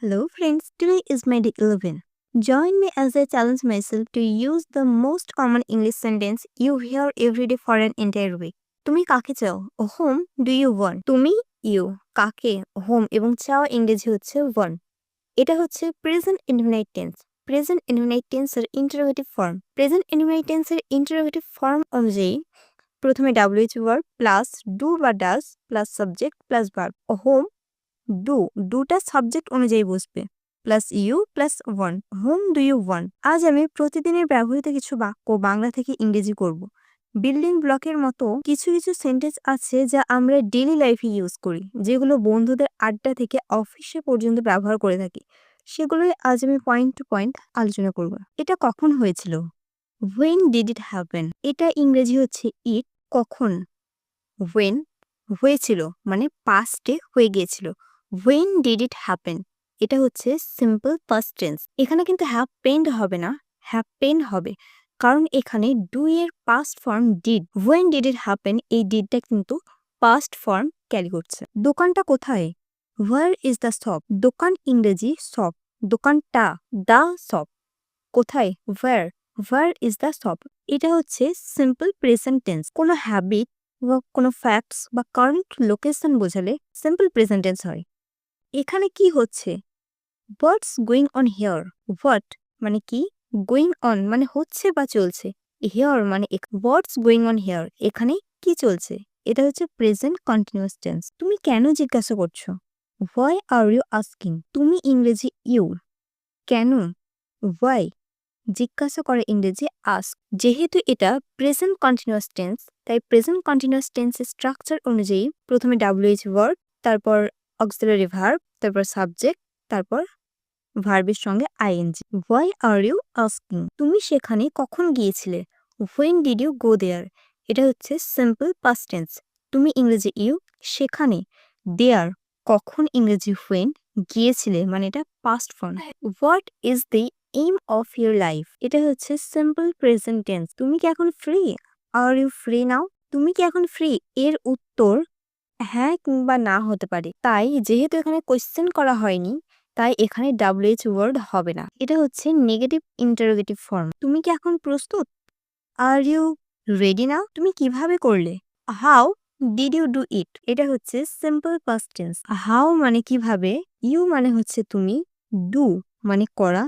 Hello friends, today is my day 11. Join me as I challenge myself to use the most common English sentence you hear every day for an entire week. তুমি কাকে চাও? Whom do you want? তুমি you কাকে whom এবং চাও ইংরেজি হচ্ছে want. এটা হচ্ছে present indefinite tense. Present indefinite টেন্সের ইন্টারোগেটিভ ফর্ম। প্রেজেন্ট ইনডিফিনাইট টেন্সের ইন্টারোগেটিভ ফর্ম অনুযায়ী প্রথমে WH ভার্ব প্লাস ডু বা does plus subject plus verb. Whom ডুটা সাবজেক্ট অনুযায়ী বসবে plus you plus want. Whom do you want. আজ আমি প্রতিদিনের ব্যবহৃত কিছু বাক্য বাংলা থেকে ইংরেজি করব। বিল্ডিং ব্লকের মতো কিছু কিছু সেন্টেন্স আছে যা আমরা ডেইলি লাইফে ইউজ করি, যেগুলো বন্ধুদের আড্ডা থেকে অফিসে পর্যন্ত ব্যবহার করে থাকি। সেগুলোই আজ আমি পয়েন্ট টু পয়েন্ট আলোচনা করব। এটা কখন হয়েছিল? When did it happen. এটা ইংরেজি হচ্ছে ইট। কখন? হোয়েন হয়েছিল মানে পাস্টে হয়ে গিয়েছিল। হোয়েন ডিড ইট হ্যাপেন এটা হচ্ছে সিম্পল পাস্ট টেন্স। এখানে কিন্তু হ্যাপেন্ড হবে না, হ্যাপেন হবে, কারণ এখানে ডু এর past form did. When did it happen এই ডিডটা কিন্তু পাস্ট ফর্ম ক্যারি করছে। দোকানটা কোথায়? Where is the shop. দোকান ইংরেজি শপ, দোকানটা দ্য শপ। কোথায়? Where is the shop. এটা হচ্ছে সিম্পল প্রেজেন্ট টেন্স। কোনো হ্যাবিট বা কোনো ফ্যাক্টস বা কারেন্ট লোকেশন বোঝালে সিম্পল প্রেজেন্ট টেন্স হয়। এখানে কি হচ্ছে? What's going on here. What মানে কি, গোয়িং অন মানে হচ্ছে বা চলছে, হিয়ার মানে হোয়াটস গোয়িং অন হিয়ার এখানে কি চলছে। এটা হচ্ছে প্রেজেন্ট কন্টিনিউয়াস টেন্স। তুমি কেন জিজ্ঞাসা করছো? Why are you asking. তুমি ইংরেজি ইউ, কেন হোয়াই জিজ্ঞাসা করে ইংরেজি আস্ক। যেহেতু এটা প্রেজেন্ট কন্টিনিউয়াস টেন্স, তাই প্রেজেন্ট কন্টিনিউয়াস টেন্সের স্ট্রাকচার অনুযায়ী প্রথমে WH ভার্ব, তারপর অক্সিলারি ভার্ব, তারপর সাবজেক্ট, তারপর ভার্বের সঙ্গে ING. Why are you asking. তুমি সেখানে কখন গিয়েছিলে? When did you go there. এটা হচ্ছে সিম্পল পাস্ট টেন্স। তুমি ইংরেজি ইউ, সেখানে দেয়ার কখন ইংরেজি হোয়েন, গিয়েছিলে মানে এটা past form. What is the aim of your life. এটা হচ্ছে সিম্পল প্রেজেন্ট টেন্স। তুমি কি এখন free? Are you free now. তুমি কি এখন ফ্রি এর উত্তর হ্যাঁ কিংবা না হতে পারে। তাই যেহেতু এখানে কোয়েশ্চেন করা হয়নি, তাই এখানে WH ওয়ার্ড হবে না। এটা হচ্ছে নেগেটিভ ইন্টারোগেটিভ ফর্ম। তুমি কি এখন প্রস্তুত? Are you ready now. তুমি কিভাবে করলে? How did you do it. এটা হচ্ছে সিম্পল পাস্ট টেন্স। হাউ মানে কিভাবে, ইউ মানে হচ্ছে তুমি, ডু মানে করা,